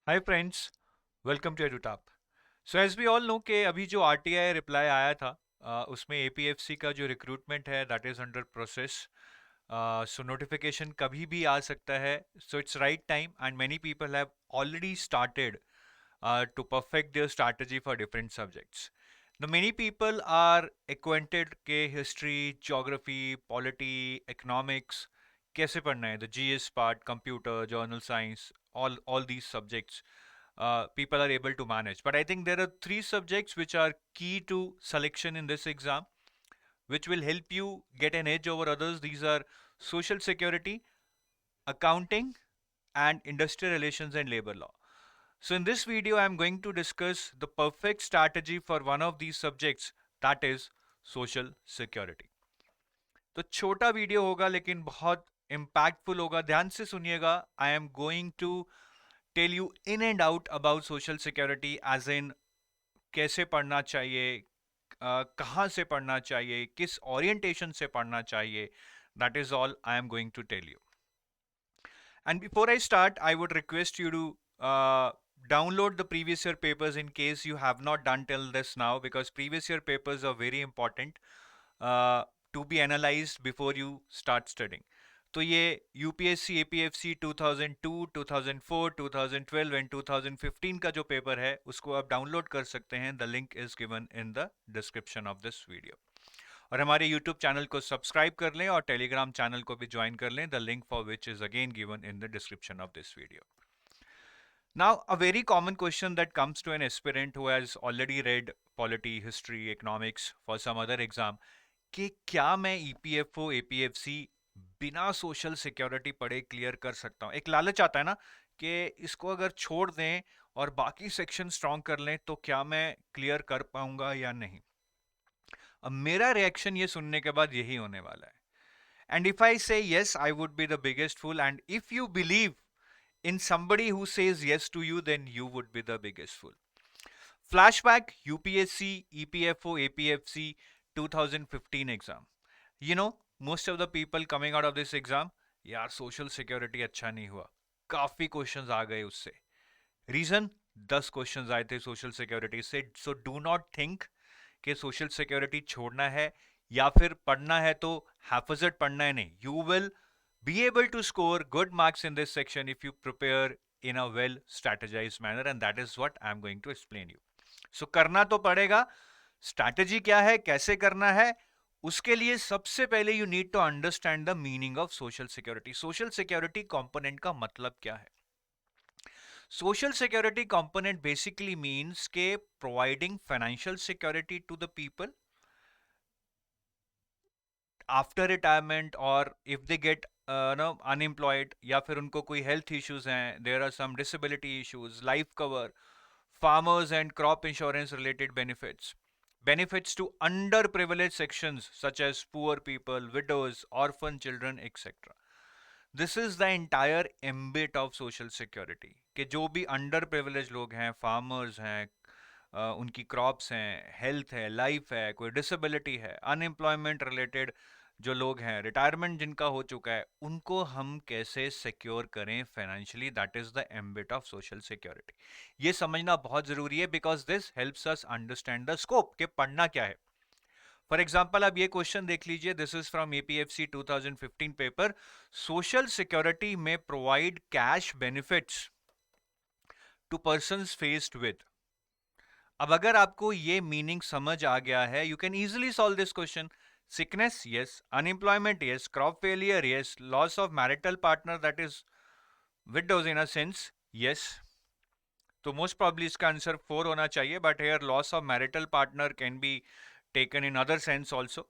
Hi friends, welcome to Edutop. So as we all know कि अभी जो RTI reply आया था उसमें एपीएफसी का जो रिक्रूटमेंट है that is under process. So notification कभी भी आ सकता है। So it's right time and many people have already started to perfect their strategy for different subjects. Now, many people are acquainted के history, geography, polity, economics कैसे पढ़ना है, the GS part, computer, journal science, all these subjects people are able to manage. But I think there are three subjects which are key to selection in this exam, which will help you get an edge over others. These are social security, accounting, and industrial relations and labor law. So in this video, I am going to discuss the perfect strategy for one of these subjects, that is social security. तो छोटा video होगा लेकिन बहुत impactful होगा, ध्यान से सुनिएगा. I am going to tell you in and out about social security as in कैसे पढ़ना चाहिए, कहाँ से पढ़ना चाहिए, किस orientation से पढ़ना चाहिए. That is all I am going to tell you. And before I start, I would request you to download the previous year papers in case you have not done till this now, because previous year papers are very important to be analyzed before you start studying. तो ये UPSC APFC 2002, 2004, 2012 and 2015 का जो paper है उसको आप download कर सकते हैं. The link is given in the description of this video. और हमारे यूट्यूब चैनल को सब्सक्राइब कर लें और टेलीग्राम चैनल को भी ज्वाइन कर लें, the link for which is again given in the description of this video. Now, a very common question that comes to an aspirant who has already read polity, history, economics for some other exam, कि क्या मैं EPFO APFC बिना social security पढ़े clear कर सकता हूँ. एक लालच आता है ना कि इसको अगर छोड़ दें और बाकी सेक्शन स्ट्रॉन्ग कर लें तो क्या मैं क्लियर कर पाऊंगा या नहीं. अब मेरा रिएक्शन ये सुनने के बाद यही होने वाला है. And if I say yes, I would be the biggest fool. And if you believe in somebody who says yes to you, then you would be the biggest fool. Flashback UPSC, EPFO, APFC 2015 exam. You know, most of the people coming out of this exam, यार social security अच्छा नहीं हुआ. काफी questions आ गए उससे. Reason? 10 questions आए थे social security से. So do not think कि social security छोड़ना है या फिर पढ़ना है तो haphazard पढ़ना है. नहीं. You will be able to score good marks in this section if you prepare in a well strategized manner, and that is what I am going to explain you. So करना तो पड़ेगा. strategy क्या है, कैसे करना है, उसके लिए सबसे पहले you need to understand the meaning of social security. social security component का मतलब क्या है. social security component basically means के providing financial security to the people after retirement और इफ दे गेट अनएम्प्लॉयड या फिर उनको कोई हेल्थ इश्यूज हैं, there are some disability issues, life cover, farmers and crop insurance related benefits to underprivileged sections such as poor people, widows, orphan children, etc. This is the entire ambit of social security कि जो भी underprivileged लोग हैं, farmers हैं, उनकी crops हैं, health है, life है, कोई डिसेबिलिटी है, अनएम्प्लॉयमेंट रिलेटेड जो लोग हैं, रिटायरमेंट जिनका हो चुका है, उनको हम कैसे सिक्योर करें financially. That is the ambit of social security. ये समझना बहुत जरूरी है because this helps us understand the scope के पढ़ना क्या है. फॉर एग्जाम्पल आप ये क्वेश्चन देख लीजिए. This is from APFC 2015 paper. Social security में provide cash benefits to persons faced with. अब अगर आपको ये मीनिंग समझ आ गया है, you can easily solve this question. Sickness yes, unemployment yes, crop failure yes, loss of marital partner that is widows in a sense yes. तो most probably इसका आंसर 4 होना चाहिए, but here loss of marital partner can be taken in other sense also.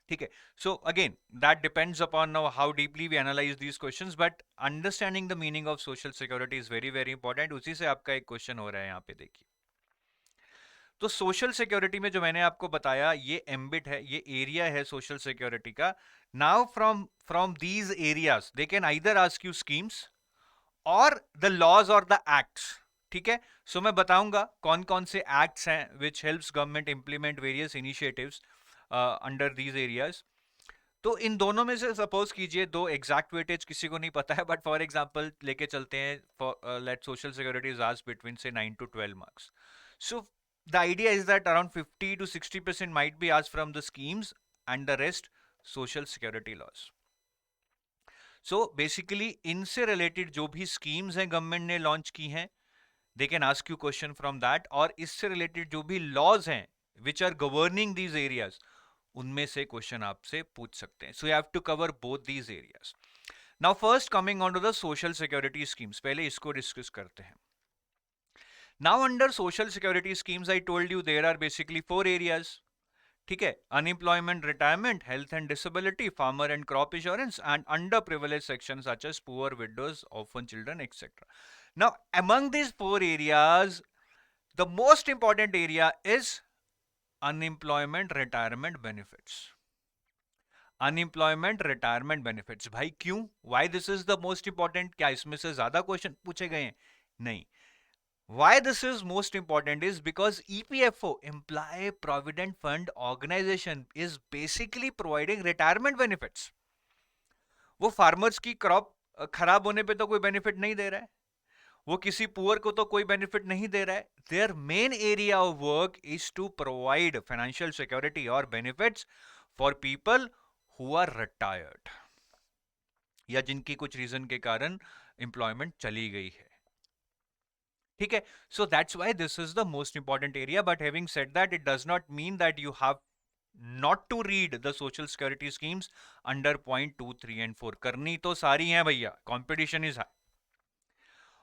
ठीक है. So again that depends upon how deeply we analyse these questions, but understanding the meaning of social security is very very important. उसी से आपका एक question हो रहा है यहाँ पे, देखिए. तो सोशल सिक्योरिटी में जो मैंने आपको बताया ये एम्बिट है, ये एरिया है सोशल सिक्योरिटी का. Now from these areas they can either ask you schemes और द लॉज और द एक्ट्स. ठीक है. सो मैं बताऊंगा कौन कौन से एक्ट्स हैं which helps government implement various initiatives under these areas. तो इन दोनों में से सपोज कीजिए दो एग्जैक्ट वेटेज किसी को नहीं पता है, बट फॉर एग्जांपल लेके चलते हैं, for let social security is asked between say 9 to 12 marks. So the idea is that around 50 to 60% might be asked from the schemes and the rest social security laws. So basically इनसे related जो भी schemes हैं government ने launch की हैं, they can ask you question from that. और इससे related जो भी laws हैं which are governing these areas, उनमें से क्वेश्चन आपसे पूछ सकते हैं. So you have to cover both these areas. Now first coming on to the social security schemes, पहले इसको डिस्कस करते हैं. Now under social security schemes I told you there are basically 4 areas. ठीक है, unemployment, retirement, health and disability, farmer and crop insurance and under privilege section such as poor, widows, orphan children etcetera. Now among these 4 areas, the most important area is unemployment retirement benefits. Unemployment retirement benefits, भाई क्यों, why this is the most important? क्या इसमें से ज्यादा question पूछे गए हैं? नहीं. Why this is most important is because EPFO, employ provident fund organisation, is basically providing retirement benefits. वो फार्मर्स की क्रॉप खराब होने पे तो कोई बेनिफिट नहीं दे रहा है, वो किसी पुअर को तो कोई बेनिफिट नहीं दे रहा है. Their main area of work is to provide financial security और benefits for people who are retired, या जिनकी कुछ रीजन के कारण एम्प्लॉयमेंट चली गई है. ठीक है, so that's why this is the most important area. But having said that, it does not mean that you have not to read the social security schemes under point 2, 3 and 4. करनी तो सारी हैं भैया, competition is high.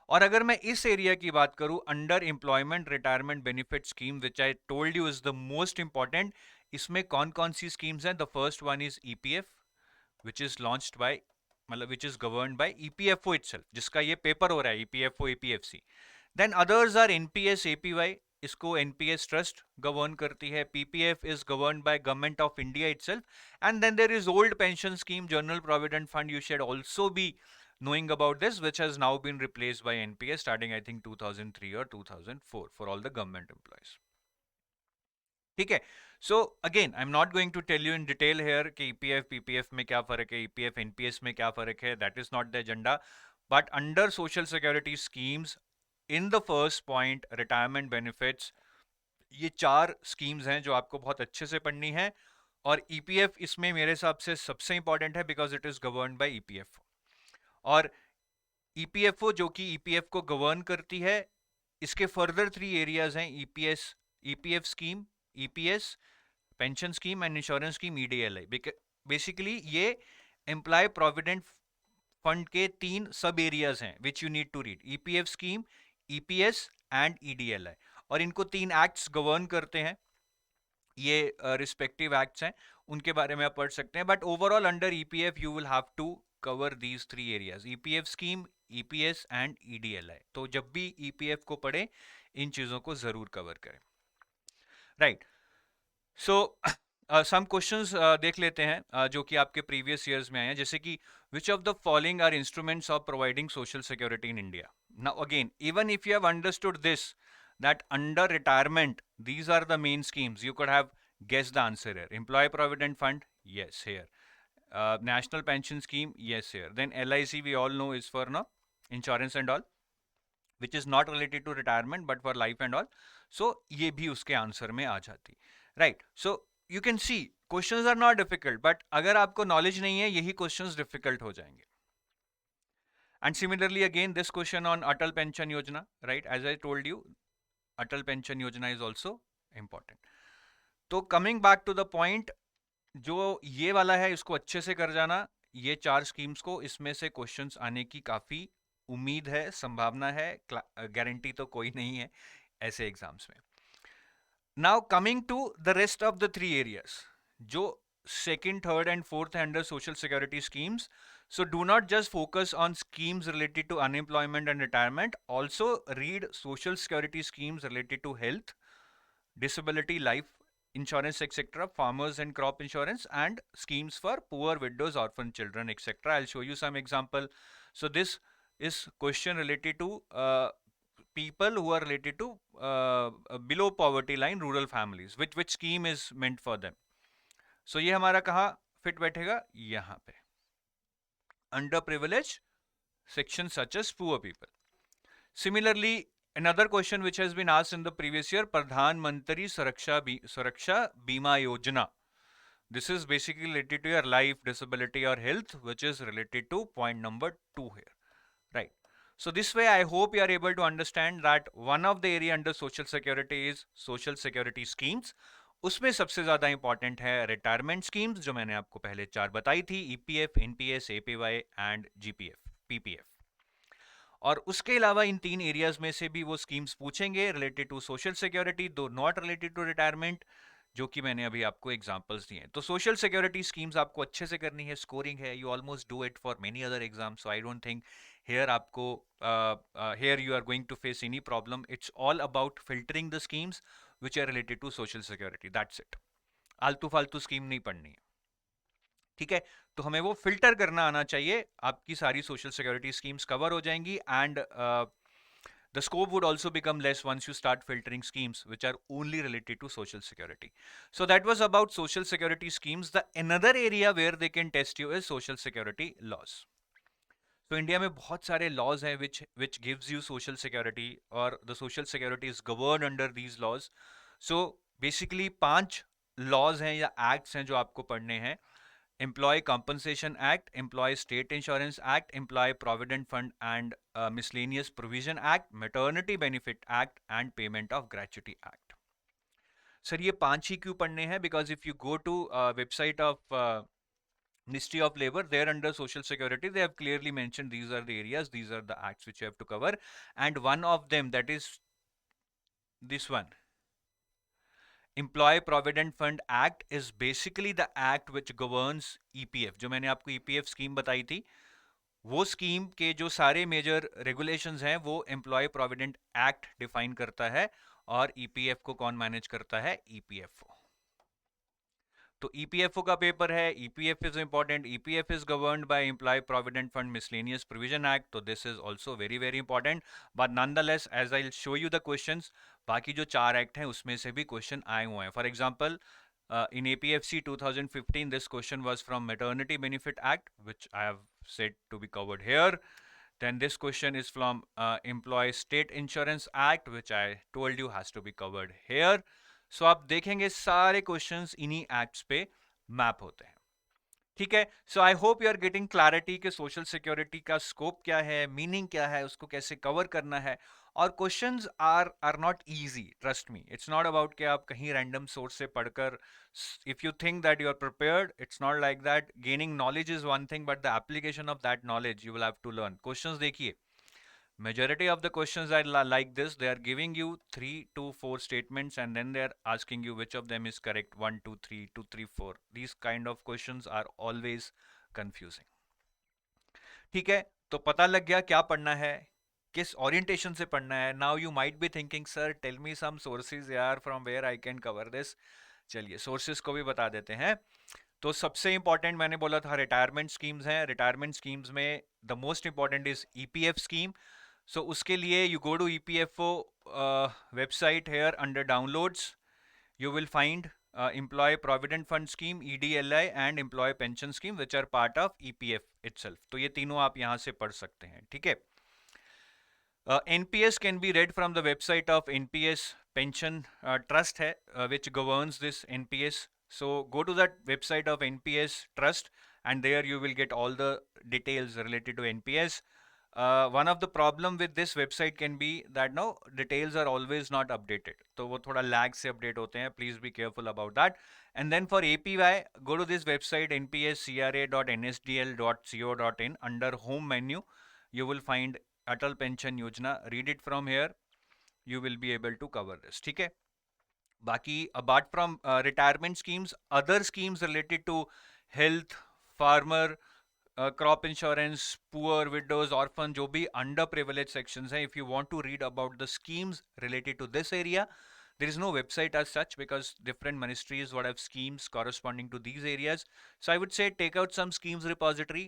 और अगर मैं इस area की बात करूं, under employment retirement benefit scheme, which I told you is the most important, इसमें कौन कौन सी स्कीम्स हैं? The first one is EPF, which is launched by, मतलब which is governed by EPFO itself, जिसका ये पेपर हो रहा है, EPFO EPFC. Then others are NPS APY, इसको एनपीएस ट्रस्ट गवर्न करती है. PPF is governed by government of India itself. And then there is old pension scheme, general provident fund. You should also be knowing about this, which has now been replaced by NPS starting I think 2003 or 2004 for all the government employees. ठीक है, so again I'm not going to tell you in detail here कि EPF PPF में क्या फर्क है, EPF NPS में क्या फर्क है, that is not the agenda. But under social security schemes, in the first point, retirement benefits, ये 4 schemes हैं जो आपको बहुत अच्छे से पढ़नी है. और EPF इसमें मेरे हिसाब से सबसे इंपॉर्टेंट है because it is governed by EPF. और ईपीएफओ जो कि ईपीएफ को गवर्न करती है, इसके फर्दर 3 एरियाज हैं, EPS, EPF scheme, EPS pension scheme and insurance scheme, EDLI. Basically ये एम्प्लॉय प्रोविडेंट फंड के 3 सब एरियाज हैं which you need to read, EPF scheme, EPS and EDLI. और इनको 3 एक्ट्स गवर्न करते हैं, ये रिस्पेक्टिव एक्ट्स हैं, उनके बारे में आप पढ़ सकते हैं. But overall under EPF you will have to cover these 3 areas, EPF scheme, EPS and EDLI. तो जब भी EPF को पढ़े, इन चीजों को जरूर कवर करें. राइट, सो सम क्वेश्चंस देख लेते हैं जो कि आपके प्रीवियस ईयर्स में आए हैं, जैसे कि which of the following are instruments of providing social security in India? Now again, even if you have understood this, that under retirement these are the main schemes, you could have guessed the answer here. Employee Provident Fund, yes, here. National pension scheme, yes, here. Then LIC we all know is for no insurance and all, which is not related to retirement but for life and all. So ये भी उसके answer में आ जाती. Right, so you can see questions are not difficult, but अगर आपको knowledge नहीं है, यही questions difficult हो जाएंगे. And similarly again this question on Atal Pension Yojana, right, as I told you, Atal Pension Yojana is also important. तो coming back to the point, जो ये वाला है इसको अच्छे से कर जाना, ये 4 स्कीम्स को, इसमें से क्वेश्चंस आने की काफी उम्मीद है, संभावना है, गारंटी तो कोई नहीं है ऐसे एग्जाम्स में. Now coming to the rest of the 3 areas, जो सेकंड, थर्ड एंड फोर्थ है under social security schemes. So do not just focus on schemes related to unemployment and retirement, also read social security schemes related to health, disability, life insurance, etc., farmers and crop insurance, and schemes for poor widows, orphan children, etc. I'll show you some example. So this is question related to people who are related to below poverty line rural families, which scheme is meant for them. So ये हमारा कहा fit बैठेगा यहां पे, under privilege section such as poor people. Similarly, another question which has been asked in the previous year, Pradhan Mantri Suraksha Bima Yojana. This is basically related to your life, disability or health, which is related to point number 2 here, right? So this way I hope you are able to understand that one of the area under social security is social security schemes. उसमें सबसे ज्यादा important है retirement schemes, जो मैंने आपको पहले 4 बताई थी, EPF, NPS, APY and GPF, PPF. और उसके अलावा इन 3 एरियाज में से भी वो स्कीम्स पूछेंगे रिलेटेड टू सोशल सिक्योरिटी, दो नॉट रिलेटेड टू रिटायरमेंट, जो कि मैंने अभी आपको एग्जांपल्स दिए हैं. तो सोशल सिक्योरिटी स्कीम्स आपको अच्छे से करनी है, स्कोरिंग है, you almost do it for many other exams, so I don't think here आपको here you are going to face any problem. It's all about filtering the schemes which are related to social security. That's it. आलतू फालतू scheme नहीं पढ़नी है, ठीक है? तो हमें वो फिल्टर करना आना चाहिए, आपकी सारी सोशल सिक्योरिटी स्कीम्स कवर हो जाएंगी. And the scope would also become less once you start filtering schemes which are only related to social security. So that was about social security schemes. The another area where they can test you is social security laws. So India में बहुत सारे laws हैं which gives you social security, और the social security is governed under these laws. So basically 5 laws हैं या acts हैं जो आपको पढ़ने हैं. Employee Compensation Act, Employee State Insurance Act, Employee Provident Fund and Miscellaneous Provision Act, Maternity Benefit Act and Payment of Gratuity Act. Sir ये 5 ही क्यों पढ़ने हैं? Because if you go to website of Ministry of Labor, there under Social Security, they have clearly mentioned these are the areas, these are the acts which you have to cover, and one of them, that is this one, Employee Provident Fund Act, is basically the act which governs EPF. जो मैंने आपको EPF scheme बताई थी, वो scheme के जो सारे major regulations हैं वो एम्प्लॉय प्रोविडेंट एक्ट डिफाइन करता है, और ईपीएफ को कौन मैनेज करता है? ईपीएफओ. तो ईपीएफओ का पेपर है, EPF is important, EPF is governed by employ provident fund miscellaneous provision act, तो this is also very very important. But nonetheless as I will show you the questions, बाकी जो 4 act हैं उसमें से भी question आए हुए हैं. For example, in APFC 2015, this question was from Maternity Benefit Act, which I have said to be covered here. Then this question is from Employee State Insurance Act, which I told you has to be covered here. So आप देखेंगे सारे questions इन्हीं acts पे map होते हैं, ठीक है? So I hope you are getting clarity कि सोशल सिक्योरिटी का स्कोप क्या है, मीनिंग क्या है, उसको कैसे कवर करना है. और questions are not easy, trust me. It's not about कि आप कहीं रैंडम सोर्स से पढ़कर, if you think that you are prepared, it's not like that. Gaining knowledge is one thing, but the application of that knowledge you will have to learn. Questions देखिए, majority of the questions are like this. They are giving you 3 to 4 statements and then they are asking you which of them is correct. 1 2 3 2 3 4. These kind of questions are always confusing. ठीक है, तो पता लग गया क्या पढ़ना है, किस ओरिएंटेशन से पढ़ना है. Now you might be thinking, sir tell me some sources यार from where I can cover this. चलिए सोर्सेज को भी बता देते हैं. तो सबसे इंपॉर्टेंट मैंने बोला था रिटायरमेंट स्कीम्स हैं. रिटायरमेंट स्कीम्स में the most important is EPF scheme. So उसके लिए you go to EPFO website, here under downloads you will find employee provident fund scheme, EDLI and employee pension scheme which are part of EPF itself. तो ये तीनों आप यहाँ से पढ़ सकते हैं, ठीक है? NPS can be read from the website of NPS pension trust है which governs this NPS. So go to that website of NPS trust and there you will get all the details related to NPS. One of the problem with this website can be that no details are always not updated, तो वो थोड़ा lag से update होते हैं. Please be careful about that. And then for APY, go to this website npscra.nsdl.co.in. Under home menu you will find Atal Pension Yojana. Read it from here, you will be able to cover this, ठीक है? बाकी apart from retirement schemes, other schemes related to health, farmer, crop insurance, poor, widows, orphan, जो भी under privilege sections हैं, if you want to read about the schemes related to this area, there is no website as such because different ministries would have schemes corresponding to these areas. So I would say take out some schemes repository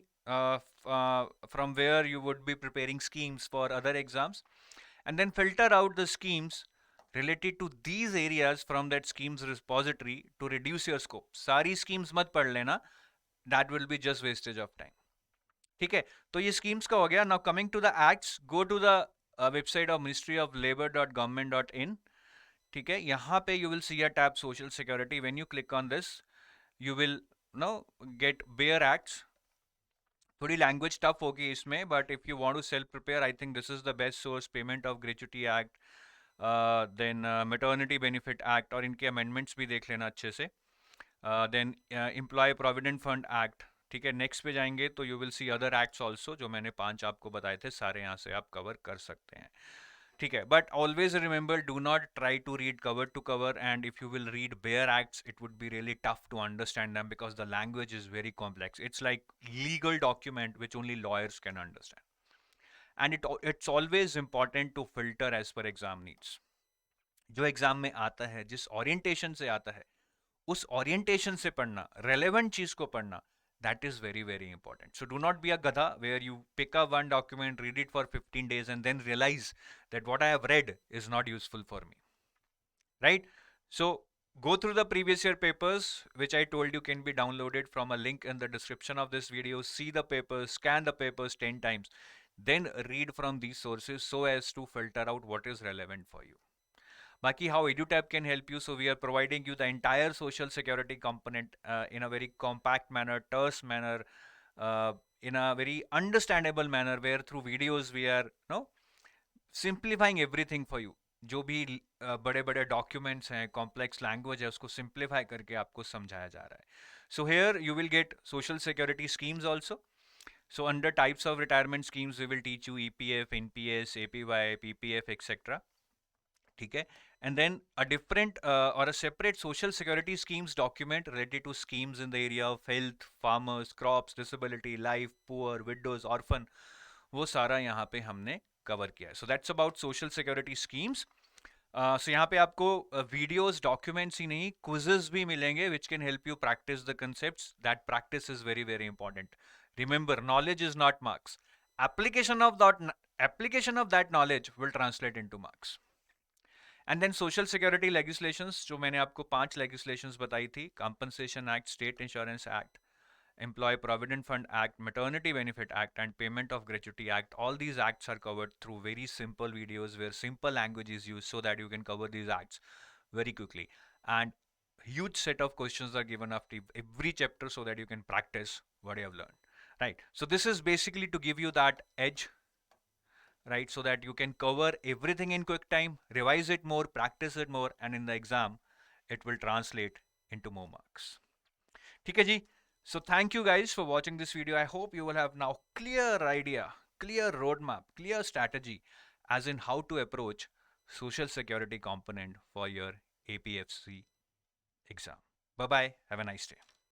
from where you would be preparing schemes for other exams, and then filter out the schemes related to these areas from that schemes repository to reduce your scope. सारी schemes मत पढ़ लेना, that will be just wastage of time. ठीक है, तो ये schemes का हो गया. Now coming to the acts, go to the website of ministry-of-labor.government.in. ठीक है, यहाँ पे you will see a tab social security. When you click on this, you will get bare acts. थोड़ी लैंग्वेज टफ होगी इसमें, but if you want to self prepare, I think this is the best source. Payment of gratuity act, then maternity benefit act, और इनके amendments भी देख लेना अच्छे से. Then employ provident fund act. ठीक है, नेक्स्ट पे जाएंगे तो you will see other acts also, जो मैंने 5 आपको बताए थे, सारे यहाँ से आप कवर कर सकते हैं. ठीक है, but always remember, do not try to read cover to cover, and if you will read bare acts, it would be really tough to understand them because the language is very complex. It's like legal document which only lawyers can understand. And it's always important to filter as per exam needs. जो exam में आता है, जिस orientation से आता है, उस orientation से पढ़ना, रेलेवेंट चीज को पढ़ना, that is very, very important. So do not be a gadha where you pick up one document, read it for 15 days, and then realize that what I have read is not useful for me. Right? So go through the previous year papers, which I told you can be downloaded from a link in the description of this video. See the papers, scan the papers 10 times, then read from these sources so as to filter out what is relevant for you. Baki, how EduTap can help you? So we are providing you the entire social security component in a very compact manner, terse manner, in a very understandable manner, where through videos we are simplifying everything for you. जो भी बड़े बड़े documents हैं, complex language है, उसको simplify करके आपको समझाया जा रहा है. So here you will get social security schemes also. So under types of retirement schemes, we will teach you EPF, NPS, APY, PPF, etc. ठीक है, and then a different or a separate social security schemes document related to schemes in the area of health, farmers, crops, disability, life, poor, widows, orphan, वो सारा यहाँ पे हमने cover किया है. So that's about social security schemes. So यहाँ पे आपको videos, documents ही नहीं, quizzes भी मिलेंगे which can help you practice the concepts. That practice is very, very important. Remember, knowledge is not marks. Application of that knowledge will translate into marks. And then social security legislations, जो मैंने आपको 5 legislations बताई थी: compensation act, state insurance act, employ provident fund act, maternity benefit act, and payment of gratuity act. All these acts are covered through very simple videos where simple language is use so that you can cover these acts very quickly. And huge set of questions are given after every chapter so that you can practice what you have learned. Right. So this is basically to give you that edge, right, so that you can cover everything in quick time, revise it more, practice it more, and in the exam it will translate into more marks. ठीक है जी. So thank you guys for watching this video. I hope you will have now clear idea, clear roadmap, clear strategy as in how to approach social security component for your APFC exam. Bye bye. Have a nice day.